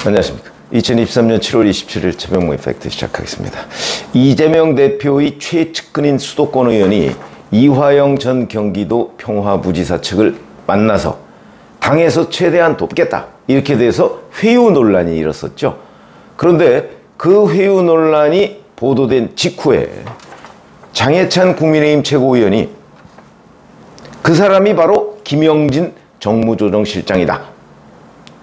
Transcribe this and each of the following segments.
안녕하십니까. 2023년 7월 27일 최병무의 팩트 시작하겠습니다. 이재명 대표의 최측근인 수도권 의원이 이화영 전 경기도 평화부지사 측을 만나서 당에서 최대한 돕겠다 이렇게 돼서 회유 논란이 일었었죠. 그런데 그 회유 논란이 보도된 직후에 장해찬 국민의힘 최고위원이 그 사람이 바로 김영진 정무조정실장이다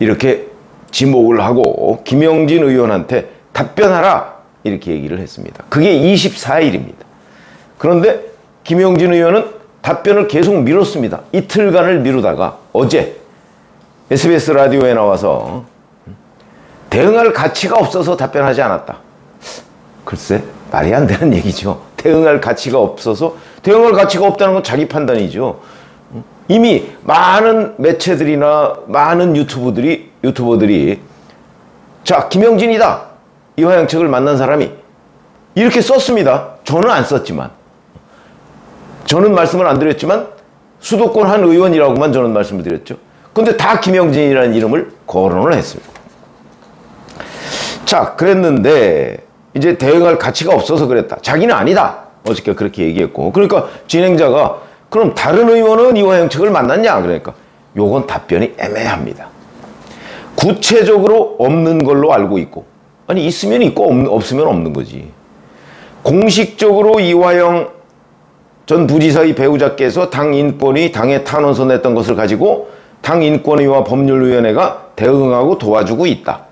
이렇게 지목을 하고 김영진 의원한테 답변하라 이렇게 얘기를 했습니다. 그게 24일입니다. 그런데 김영진 의원은 답변을 계속 미뤘습니다. 이틀간을 미루다가 어제 SBS 라디오에 나와서 대응할 가치가 없어서 답변하지 않았다. 글쎄 말이 안 되는 얘기죠. 대응할 가치가 없어서, 대응할 가치가 없다는 건 자기 판단이죠. 이미 많은 매체들이나 많은 유튜버들이 자, 김영진이다, 이화영 측을 만난 사람이 이렇게 썼습니다. 저는 안 썼지만, 저는 말씀을 안 드렸지만 수도권 한 의원이라고만 저는 말씀을 드렸죠. 근데 다 김영진이라는 이름을 거론을 했습니다. 자, 그랬는데 이제 대응할 가치가 없어서 그랬다. 자기는 아니다. 어저께 그렇게 얘기했고, 그러니까 진행자가 그럼 다른 의원은 이화영 측을 만났냐? 그러니까 요건 답변이 애매합니다. 구체적으로 없는 걸로 알고 있고, 아니 있으면 있고 없으면 없는 거지. 공식적으로 이화영 전 부지사의 배우자께서 당 인권위 당에 탄원서 냈던 것을 가지고 당 인권위와 법률위원회가 대응하고 도와주고 있다.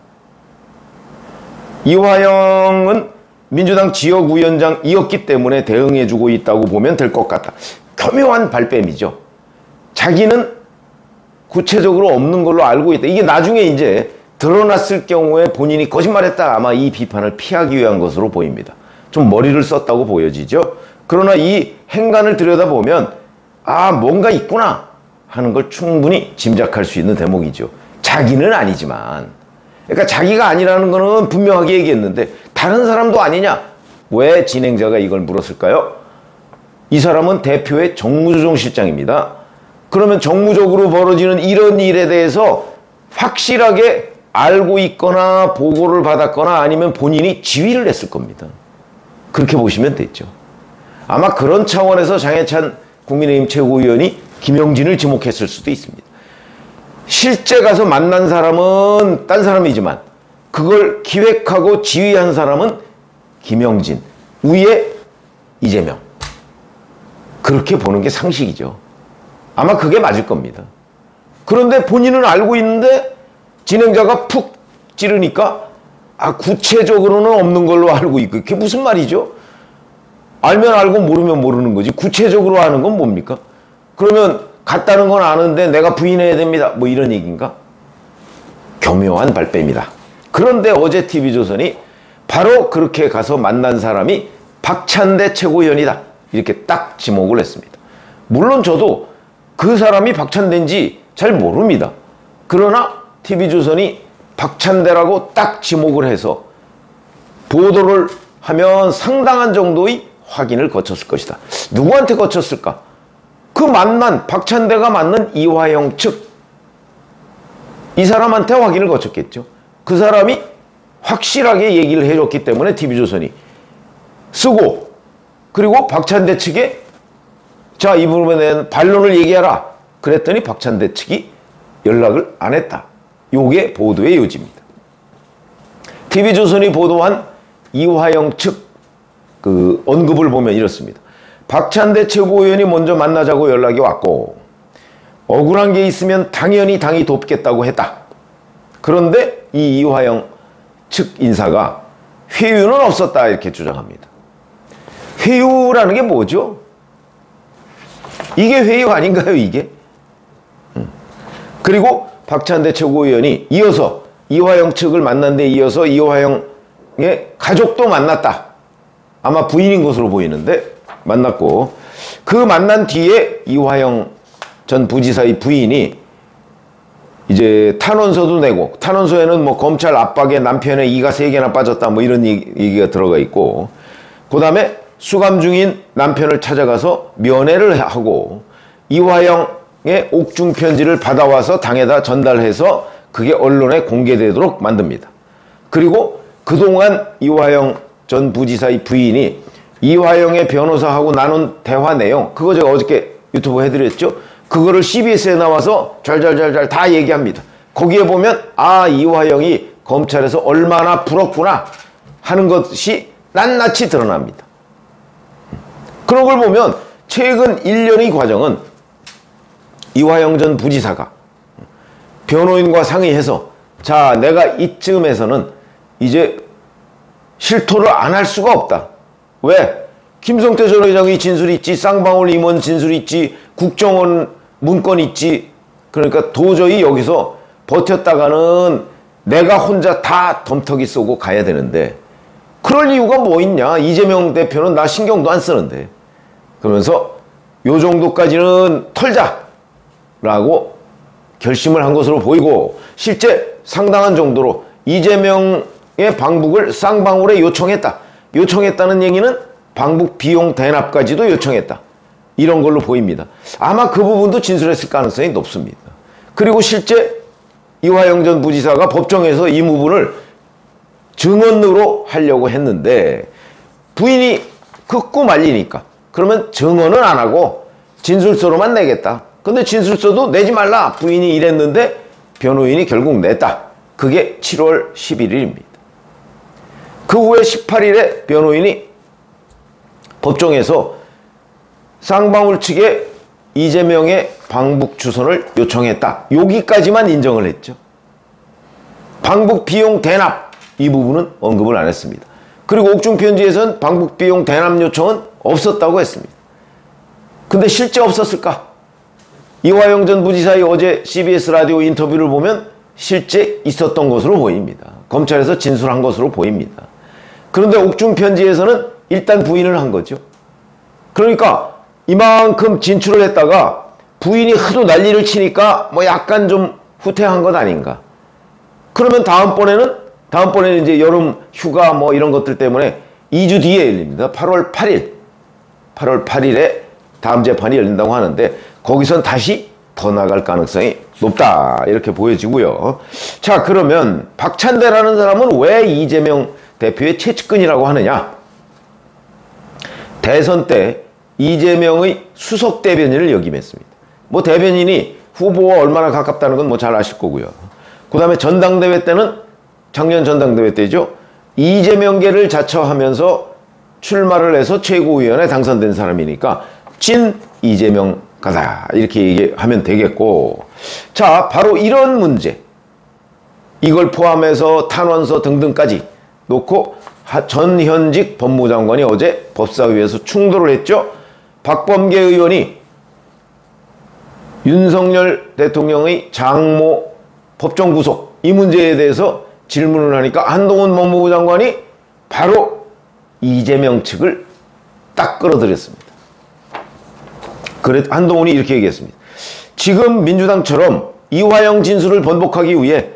이화영은 민주당 지역위원장이었기 때문에 대응해주고 있다고 보면 될 것 같다. 교묘한 발뺌이죠. 자기는 구체적으로 없는 걸로 알고 있다. 이게 나중에 이제 드러났을 경우에 본인이 거짓말했다, 아마 이 비판을 피하기 위한 것으로 보입니다. 좀 머리를 썼다고 보여지죠. 그러나 이 행간을 들여다보면 아, 뭔가 있구나 하는 걸 충분히 짐작할 수 있는 대목이죠. 자기는 아니지만, 그러니까 자기가 아니라는 거는 분명하게 얘기했는데 다른 사람도 아니냐? 왜 진행자가 이걸 물었을까요? 이 사람은 대표의 정무조정실장입니다. 그러면 정무적으로 벌어지는 이런 일에 대해서 확실하게 알고 있거나 보고를 받았거나 아니면 본인이 지휘를 했을 겁니다. 그렇게 보시면 되죠. 아마 그런 차원에서 장해찬 국민의힘 최고위원이 김영진을 지목했을 수도 있습니다. 실제 가서 만난 사람은 딴 사람이지만 그걸 기획하고 지휘한 사람은 김영진, 위에 이재명. 그렇게 보는 게 상식이죠. 아마 그게 맞을 겁니다. 그런데 본인은 알고 있는데 진행자가 푹 찌르니까 아, 구체적으로는 없는 걸로 알고 있고, 그게 무슨 말이죠? 알면 알고 모르면 모르는 거지. 구체적으로 아는 건 뭡니까? 그러면 같다는 건 아는데 내가 부인해야 됩니다, 뭐 이런 얘기인가? 교묘한 발뺌이다. 그런데 어제 TV조선이 바로 그렇게 가서 만난 사람이 박찬대 최고위원이다 이렇게 딱 지목을 했습니다. 물론 저도 그 사람이 박찬대인지 잘 모릅니다. 그러나 TV조선이 박찬대라고 딱 지목을 해서 보도를 하면 상당한 정도의 확인을 거쳤을 것이다. 누구한테 거쳤을까? 그 만난, 박찬대가 만난 이화영 측, 이 사람한테 확인을 거쳤겠죠. 그 사람이 확실하게 얘기를 해줬기 때문에 TV조선이 쓰고, 그리고 박찬대 측에 자, 이 부분에 대한 반론을 얘기하라 그랬더니 박찬대 측이 연락을 안 했다. 요게 보도의 요지입니다. TV조선이 보도한 이화영 측 그 언급을 보면 이렇습니다. 박찬대 최고위원이 먼저 만나자고 연락이 왔고 억울한 게 있으면 당연히 당이 돕겠다고 했다. 그런데 이 이화영 측 인사가 회유는 없었다 이렇게 주장합니다. 회유라는 게 뭐죠? 이게 회유 아닌가요, 이게? 그리고 박찬대 최고위원이 이어서 이화영 측을 만난 데 이어서 이화영의 가족도 만났다. 아마 부인인 것으로 보이는데 만났고, 그 만난 뒤에 이화영 전 부지사의 부인이 이제 탄원서도 내고, 탄원서에는 뭐 검찰 압박에 남편의 이가 3개나 빠졌다 뭐 이런 얘기가 들어가 있고, 그 다음에 수감 중인 남편을 찾아가서 면회를 하고 이화영의 옥중 편지를 받아와서 당에다 전달해서 그게 언론에 공개되도록 만듭니다. 그리고 그동안 이화영 전 부지사의 부인이 이화영의 변호사하고 나눈 대화 내용, 그거 제가 어저께 유튜브 해드렸죠. 그거를 CBS에 나와서 잘잘잘잘 다 얘기합니다. 거기에 보면 아, 이화영이 검찰에서 얼마나 부럽구나 하는 것이 낱낱이 드러납니다. 그런 걸 보면 최근 1년의 과정은 이화영 전 부지사가 변호인과 상의해서 자, 내가 이쯤에서는 이제 실토를 안 할 수가 없다. 왜? 김성태 전 회장의 진술이 있지, 쌍방울 임원 진술이 있지, 국정원 문건 있지. 그러니까 도저히 여기서 버텼다가는 내가 혼자 다 덤터기 쏘고 가야 되는데 그럴 이유가 뭐 있냐. 이재명 대표는 나 신경도 안 쓰는데. 그러면서 요 정도까지는 털자라고 결심을 한 것으로 보이고, 실제 상당한 정도로 이재명의 방북을 쌍방울에 요청했다는 얘기는 방북 비용 대납까지도 요청했다, 이런 걸로 보입니다. 아마 그 부분도 진술했을 가능성이 높습니다. 그리고 실제 이화영 전 부지사가 법정에서 이 부분을 증언으로 하려고 했는데 부인이 긋고 말리니까 그러면 증언은 안 하고 진술서로만 내겠다. 근데 진술서도 내지 말라 부인이 이랬는데 변호인이 결국 냈다. 그게 7월 11일입니다. 그 후에 18일에 변호인이 법정에서 쌍방울 측에 이재명의 방북 주선을 요청했다. 여기까지만 인정을 했죠. 방북 비용 대납 이 부분은 언급을 안 했습니다. 그리고 옥중 편지에서는 방북 비용 대납 요청은 없었다고 했습니다. 근데 실제 없었을까? 이화영 전 부지사의 어제 CBS 라디오 인터뷰를 보면 실제 있었던 것으로 보입니다. 검찰에서 진술한 것으로 보입니다. 그런데 옥중 편지에서는 일단 부인을 한 거죠. 그러니까 이만큼 진출을 했다가 부인이 하도 난리를 치니까 뭐 약간 좀 후퇴한 것 아닌가. 그러면 다음번에는 이제 여름 휴가 뭐 이런 것들 때문에 2주 뒤에 열립니다. 8월 8일에 다음 재판이 열린다고 하는데 거기선 다시 더 나갈 가능성이 높다, 이렇게 보여지고요. 자, 그러면 박찬대라는 사람은 왜 이재명 대표의 최측근이라고 하느냐? 대선 때 이재명의 수석 대변인을 역임했습니다. 뭐 대변인이 후보와 얼마나 가깝다는 건 뭐 잘 아실 거고요. 그 다음에 전당대회 때는 작년 전당대회 때죠. 이재명계를 자처하면서 출마를 해서 최고위원에 당선된 사람이니까 찐 이재명 가다, 이렇게 얘기하면 되겠고. 자, 바로 이런 문제, 이걸 포함해서 탄원서 등등까지 놓고 전현직 법무장관이 어제 법사위에서 충돌을 했죠. 박범계 의원이 윤석열 대통령의 장모 법정 구속 이 문제에 대해서 질문을 하니까 한동훈 법무부 장관이 바로 이재명 측을 딱 끌어들였습니다. 그래, 한동훈이 이렇게 얘기했습니다. 지금 민주당처럼 이화영 진술을 번복하기 위해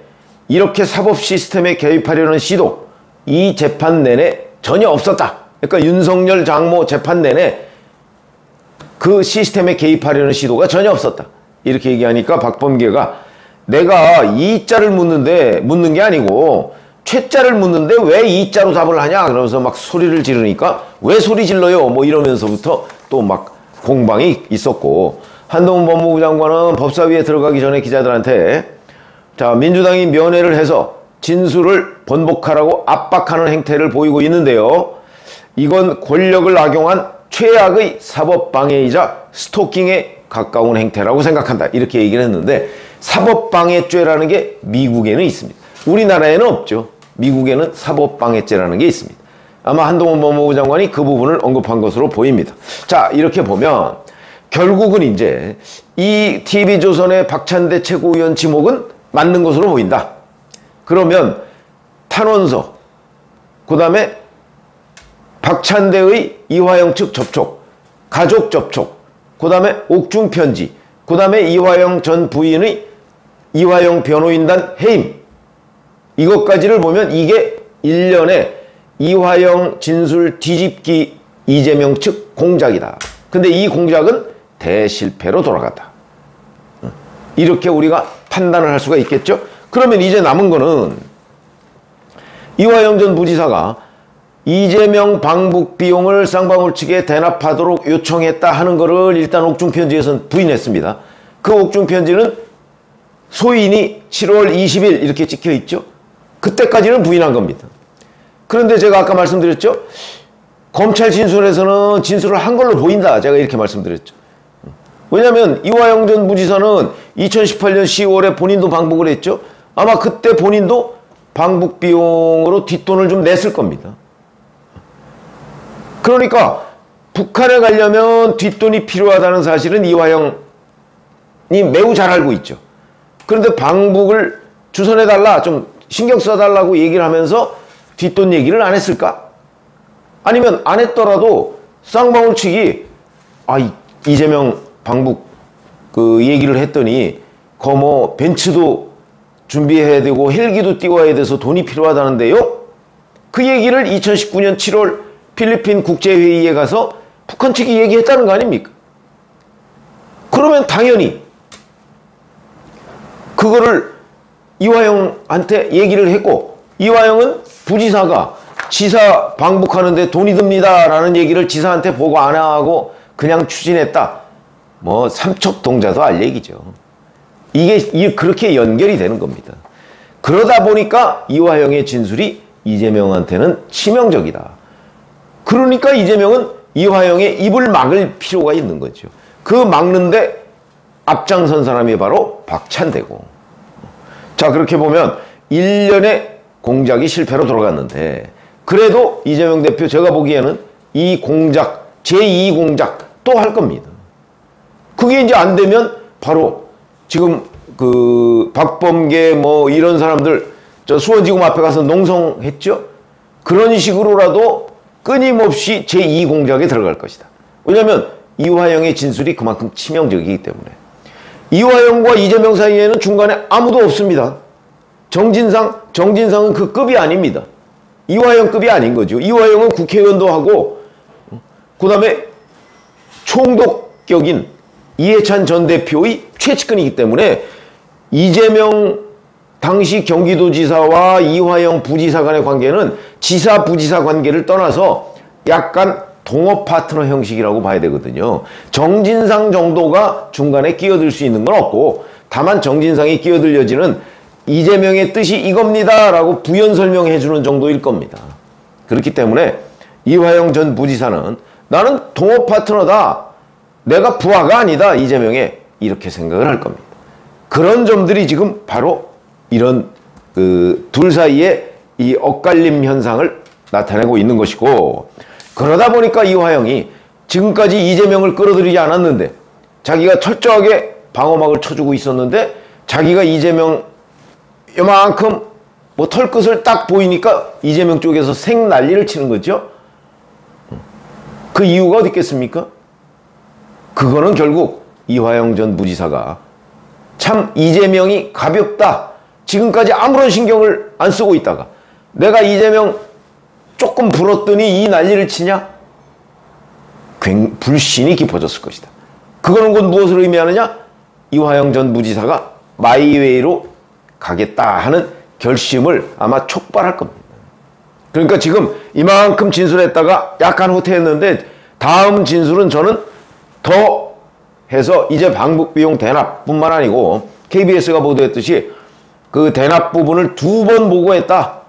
이렇게 사법 시스템에 개입하려는 시도 이 재판 내내 전혀 없었다. 그러니까 윤석열 장모 재판 내내 그 시스템에 개입하려는 시도가 전혀 없었다, 이렇게 얘기하니까 박범계가 내가 이자를 묻는 게 아니고 최자를 묻는데 왜 이자로 답을 하냐 그러면서 막 소리를 지르니까 왜 소리 질러요 뭐 이러면서부터 또 막 공방이 있었고, 한동훈 법무부 장관은 법사위에 들어가기 전에 기자들한테 자, 민주당이 면회를 해서 진술을 번복하라고 압박하는 행태를 보이고 있는데요. 이건 권력을 악용한 최악의 사법방해이자 스토킹에 가까운 행태라고 생각한다, 이렇게 얘기를 했는데 사법방해죄라는 게 미국에는 있습니다. 우리나라에는 없죠. 미국에는 사법방해죄라는 게 있습니다. 아마 한동훈 법무부 장관이 그 부분을 언급한 것으로 보입니다. 자, 이렇게 보면 결국은 이제 이 TV조선의 박찬대 최고위원 지목은 맞는 것으로 보인다. 그러면 탄원서, 그 다음에 박찬대의 이화영 측 접촉, 가족 접촉, 그 다음에 옥중 편지, 그 다음에 이화영 전 부인의 이화영 변호인단 해임, 이것까지를 보면 이게 1년에 이화영 진술 뒤집기 이재명 측 공작이다. 근데 이 공작은 대실패로 돌아갔다. 이렇게 우리가 판단을 할 수가 있겠죠. 그러면 이제 남은 거는 이화영 전 부지사가 이재명 방북 비용을 쌍방울 측에 대납하도록 요청했다 하는 거를 일단 옥중 편지에서는 부인했습니다. 그 옥중 편지는 소인이 7월 20일 이렇게 찍혀 있죠. 그때까지는 부인한 겁니다. 그런데 제가 아까 말씀드렸죠. 검찰 진술에서는 진술을 한 걸로 보인다. 제가 이렇게 말씀드렸죠. 왜냐하면 이화영 전 부지사는 2018년 10월에 본인도 방북을 했죠. 아마 그때 본인도 방북 비용으로 뒷돈을 좀 냈을 겁니다. 그러니까 북한에 가려면 뒷돈이 필요하다는 사실은 이화영이 매우 잘 알고 있죠. 그런데 방북을 주선해달라, 좀 신경 써달라고 얘기를 하면서 뒷돈 얘기를 안 했을까? 아니면 안 했더라도 쌍방울 측이 이재명 방북 그 얘기를 했더니 뭐 벤츠도 준비해야 되고 헬기도 띄워야 돼서 돈이 필요하다는데요? 그 얘기를 2019년 7월 필리핀 국제회의에 가서 북한 측이 얘기했다는 거 아닙니까? 그러면 당연히 그거를 이화영한테 얘기를 했고, 이화영은 부지사가 지사 방북하는데 돈이 듭니다 라는 얘기를 지사한테 보고 안 하고 그냥 추진했다. 뭐 삼척동자도 알 얘기죠. 이게 그렇게 연결이 되는 겁니다. 그러다 보니까 이화영의 진술이 이재명한테는 치명적이다. 그러니까 이재명은 이화영의 입을 막을 필요가 있는 거죠. 그 막는데 앞장선 사람이 바로 박찬대고. 자, 그렇게 보면 1년의 공작이 실패로 돌아갔는데, 그래도 이재명 대표 제가 보기에는 이 공작, 제2 공작 또 할 겁니다. 그게 이제 안 되면 바로 지금 그 박범계 뭐 이런 사람들 저 수원지검 앞에 가서 농성했죠? 그런 식으로라도 끊임없이 제2 공작에 들어갈 것이다. 왜냐하면 이화영의 진술이 그만큼 치명적이기 때문에. 이화영과 이재명 사이에는 중간에 아무도 없습니다. 정진상은 그 급이 아닙니다. 이화영급이 아닌 거죠. 이화영은 국회의원도 하고, 그 다음에 총독격인 이해찬 전 대표의 최측근이기 때문에 이재명 당시 경기도지사와 이화영 부지사 간의 관계는 지사 부지사 관계를 떠나서 약간 동업 파트너 형식이라고 봐야 되거든요. 정진상 정도가 중간에 끼어들 수 있는 건 없고, 다만 정진상이 끼어들 여지는 이재명의 뜻이 이겁니다 라고 부연 설명해 주는 정도일 겁니다. 그렇기 때문에 이화영 전 부지사는 나는 동업 파트너다, 내가 부하가 아니다 이재명의, 이렇게 생각을 할 겁니다. 그런 점들이 지금 바로 이런 둘 사이에 이 엇갈림 현상을 나타내고 있는 것이고, 그러다 보니까 이화영이 지금까지 이재명을 끌어들이지 않았는데, 자기가 철저하게 방어막을 쳐주고 있었는데, 자기가 이재명 요만큼 뭐 털끝을 딱 보이니까 이재명 쪽에서 생 난리를 치는 거죠. 그 이유가 어디 있겠습니까? 그거는 결국 이화영 전 부지사가 참 이재명이 가볍다, 지금까지 아무런 신경을 안 쓰고 있다가 내가 이재명 조금 불었더니 이 난리를 치냐? 불신이 깊어졌을 것이다. 그거는 곧 무엇을 의미하느냐? 이화영 전 부지사가 마이웨이로 가겠다 하는 결심을 아마 촉발할 겁니다. 그러니까 지금 이만큼 진술했다가 약간 후퇴했는데, 다음 진술은 저는 더 해서 이제 방북 비용 대납뿐만 아니고 KBS가 보도했듯이 그 대납 부분을 2번 보고했다.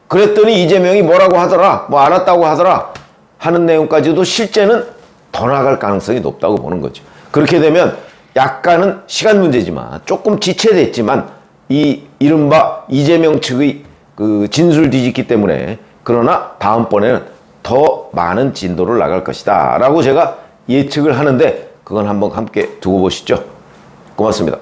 그랬더니 이재명이 뭐라고 하더라, 뭐 알았다고 하더라 하는 내용까지도 실제는 더 나갈 가능성이 높다고 보는 거죠. 그렇게 되면 약간은 시간 문제지만, 조금 지체됐지만 이 이른바 이재명 측의 그 진술 뒤집기 때문에, 그러나 다음번에는 더 많은 진도를 나갈 것이다 라고 제가 예측을 하는데, 그건 한번 함께 두고 보시죠. 고맙습니다.